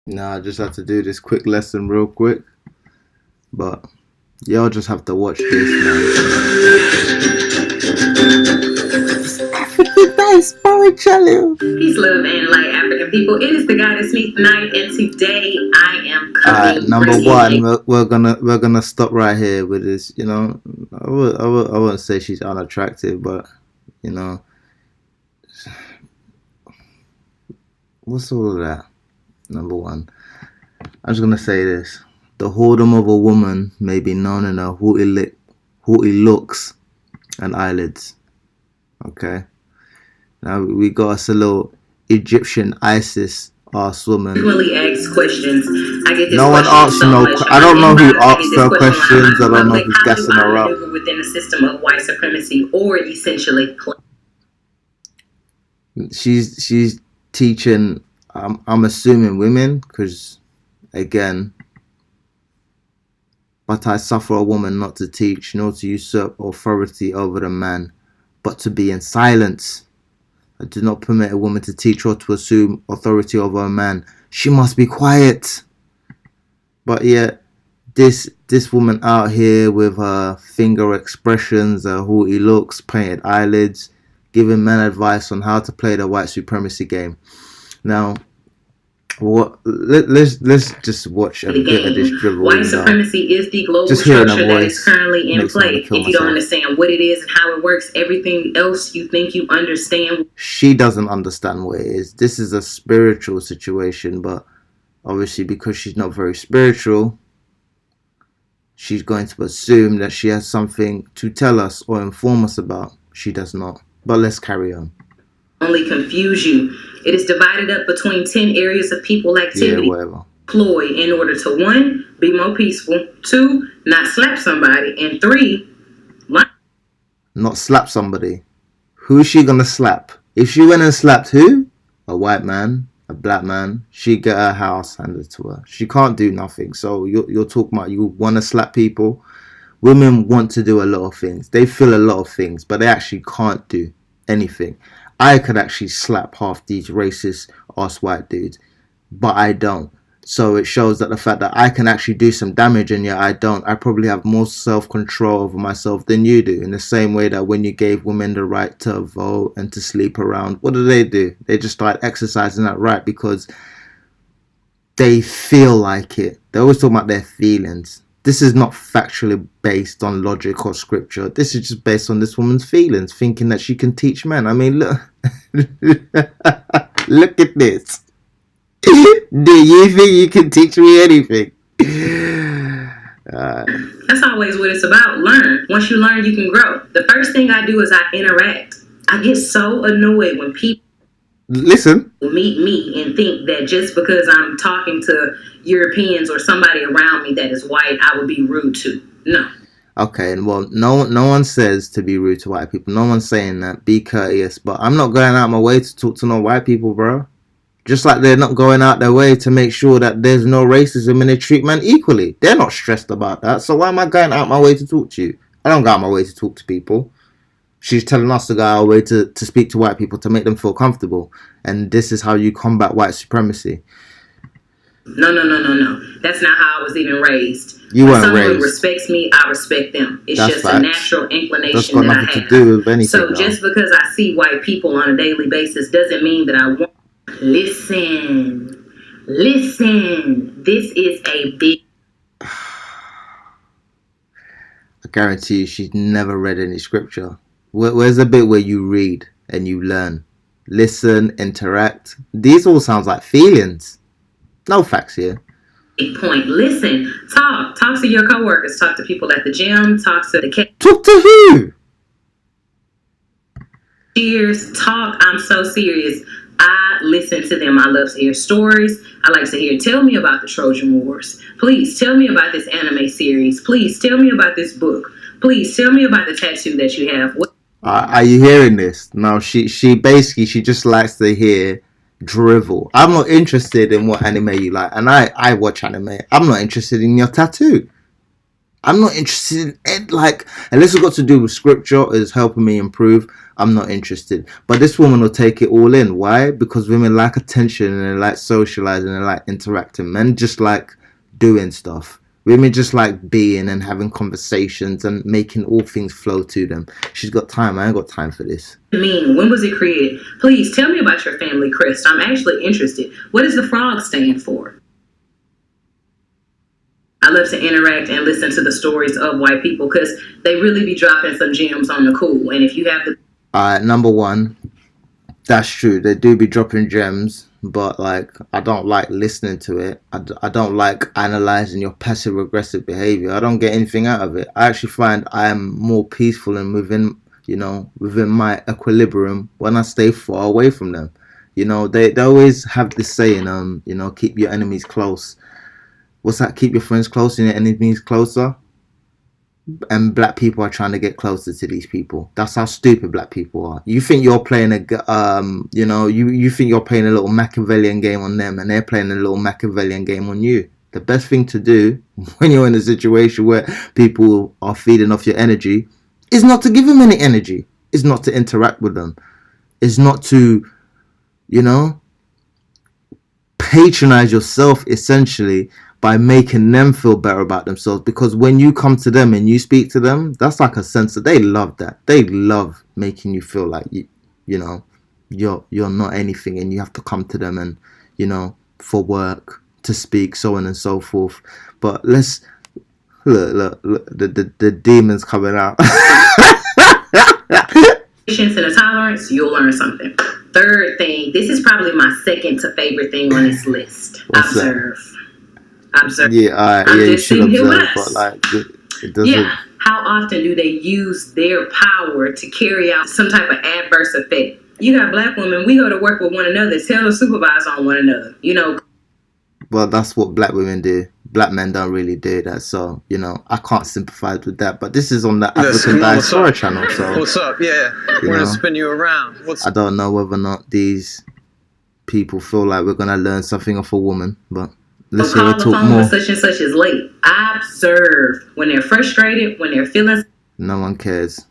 Nah, I just had to do this quick lesson real quick. But y'all just have to watch this, man. African Dice Power Channel. Peace, love, and light, African people. It is the Goddess Neath Night, and today I am coming. Number one, we're gonna stop right here with this. You know, I wouldn't say she's unattractive, but you know, what's all of that? Number one, I'm just gonna say this: the whoredom of a woman may be known in her haughty looks and eyelids. Okay. Now we got us a little Egyptian Isis ass woman. Frequently asked questions. I get this no one asks so no. Much. I don't know who asks her questions. I don't know who's gassing her up. Within a system of white supremacy, or essentially, she's teaching. I'm assuming women, because again, but I suffer a woman not to teach, nor to usurp authority over the man, but to be in silence. I do not permit a woman to teach or to assume authority over a man. She must be quiet. But yet, this woman out here with her finger expressions, her haughty looks, painted eyelids, giving men advice on how to play the white supremacy game. Now, let's just watch a bit of this dribble. White supremacy is the global structure that is currently in play. If you don't understand what it is and how it works, everything else you think you understand. She doesn't understand what it is. This is a spiritual situation, but obviously because she's not very spiritual, she's going to assume that she has something to tell us or inform us about. She does not. But let's carry on. Only confuse you. It is divided up between 10 areas of people activity. Yeah, whatever. Ploy in order to 1, be more peaceful, 2, not slap somebody, and 3, not slap somebody. Who's she gonna slap? If she went and slapped who? A white man, a black man, she'd get her house handed to her. She can't do nothing. So you're talking about you want to slap people. Women want to do a lot of things. They feel a lot of things, but they actually can't do anything. I could actually slap half these racist ass white dudes, but I don't. So it shows that the fact that I can actually do some damage and yet I don't. I probably have more self-control over myself than you do. In the same way that when you gave women the right to vote and to sleep around, what do? They just start exercising that right because they feel like it. They always talk about their feelings. This is not factually based on logic or scripture. This is just based on this woman's feelings, thinking that she can teach men. I mean, look, look at this. Do you think you can teach me anything? That's always what it's about. Learn. Once you learn, you can grow. The first thing I do is I interact. I get so annoyed when people meet me and think that just because I'm talking to Europeans or somebody around me that is white, I would be rude to. No. Okay, and well, no one says to be rude to white people. No one's saying that. Be courteous, but I'm not going out my way to talk to no white people, bro. Just like they're not going out their way to make sure that there's no racism and they treat men equally. They're not stressed about that. So why am I going out my way to talk to you? I don't go out my way to talk to people. She's telling us to go our way to speak to white people to make them feel comfortable. And this is how you combat white supremacy. No. That's not how I was even raised. You weren't raised. When someone respects me, I respect them. It's just a natural inclination. That's got nothing to do with anything. So just because I see white people on a daily basis doesn't mean that I want. Listen. This is a big. I guarantee you she's never read any scripture. Where's the bit where you read and you learn? Listen, interact. These all sounds like feelings. No facts here. Big point. Listen. Talk to your coworkers. Talk to people at the gym. Talk to the kids. Talk to who? Cheers. Talk. I'm so serious. I listen to them. I love to hear stories. I like to hear, tell me about the Trojan Wars. Please tell me about this anime series. Please tell me about this book. Please tell me about the tattoo that you have. Are you hearing this? No, she basically, she just likes to hear drivel. I'm not interested in what anime you like. And I watch anime. I'm not interested in your tattoo. I'm not interested in it. Like, and this has got to do with scripture, is helping me improve. I'm not interested. But this woman will take it all in. Why? Because women like attention and they like socializing and they like interacting. Men just like doing stuff. Women just like being and having conversations and making all things flow to them. She's got time. I ain't got time for this. When was it created? Please tell me about your family crest. I'm actually interested. What does the frog stand for? I love to interact and listen to the stories of white people because they really be dropping some gems on the cool. And if you have the number one, that's true. They do be dropping gems, but like I don't like listening to it. I don't like analyzing your passive aggressive behavior. I don't get anything out of it. I actually find I am more peaceful and within my equilibrium when I stay far away from them. They always have this saying, keep your enemies close. What's that? Keep your friends close and your enemies closer. And black people are trying to get closer to these people. That's how stupid black people are. You think you're playing you think you're playing a little Machiavellian game on them, and they're playing a little Machiavellian game on you. The best thing to do when you're in a situation where people are feeding off your energy is not to give them any energy. Is not to interact with them. Is not to, patronize yourself essentially by making them feel better about themselves. Because when you come to them and you speak to them, that's like a sense that they love that. They love making you feel like you're not anything and you have to come to them and, for work, to speak, so on and so forth. But let's look the demons coming out. Patience and a tolerance, you'll learn something. Third thing, this is probably my second to favorite thing on this list. Observe. Yeah, you should observe, but like it doesn't. Yeah, how often do they use their power to carry out some type of adverse effect? You got black women, we go to work with one another, tell the supervisor on one another, Well, that's what black women do. Black men don't really do that, so I can't sympathize with that. But this is on the African Diaspora channel, so what's up? Yeah, we're gonna spin you around. I don't know whether or not these people feel like we're gonna learn something off a woman, but let's hear her talk more. Such and such is late. Observe when they're frustrated, when they're feeling. No one cares.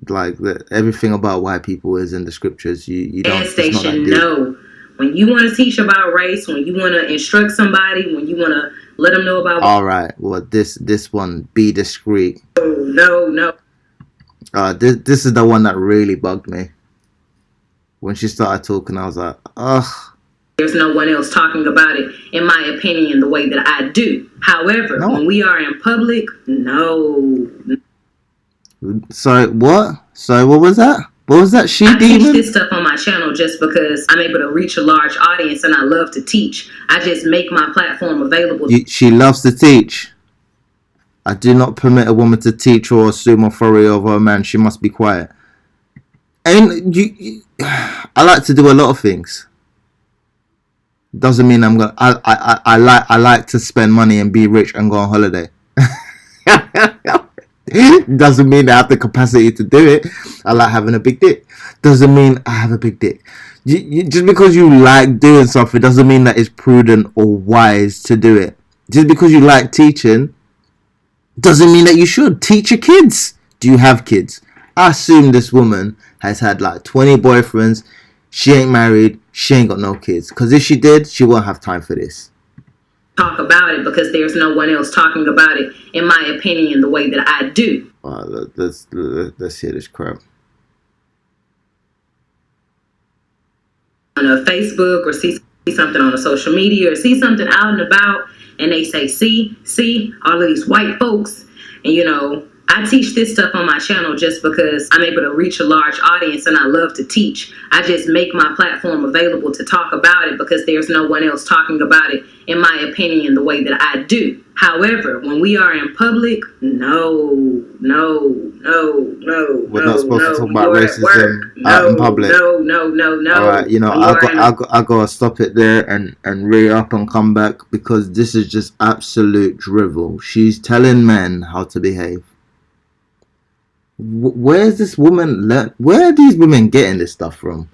Like everything about white people is in the scriptures. You don't. Station, no. When you want to teach about race, when you want to instruct somebody, when you want to let them know about. All right. Well, this one, be discreet. No. This is the one that really bugged me. When she started talking, I was like, ugh. There's no one else talking about it, in my opinion, the way that I do. However, when we are in public, no. Sorry, what? Sorry, what was that? What was that? I teach this stuff on my channel just because I'm able to reach a large audience and I love to teach. I just make my platform available. She loves to teach. I do not permit a woman to teach or assume authority over a man. She must be quiet. And I like to do a lot of things. Doesn't mean I'm gonna. I like to spend money and be rich and go on holiday. Doesn't mean I have the capacity to do it. I like having a big dick. Doesn't mean I have a big dick. Just because you like doing something doesn't mean that it's prudent or wise to do it. Just because you like teaching doesn't mean that you should. Teach your kids. Do you have kids? I assume this woman has had like 20 boyfriends. She ain't married. She ain't got no kids. Because if she did, she won't have time for this. Talk about it because there's no one else talking about it, in my opinion, the way that I do. Let's hear this crap. On a Facebook or see something on a social media or see something out and about and they say, see, all of these white folks. And I teach this stuff on my channel just because I'm able to reach a large audience and I love to teach. I just make my platform available to talk about it because there's no one else talking about it, in my opinion, the way that I do. However, when we are in public, no. We're not supposed to talk about racism out in public. No. All right, I gotta stop it there and rear up and come back because this is just absolute drivel. She's telling men how to behave. Where's this woman Where are these women getting this stuff from?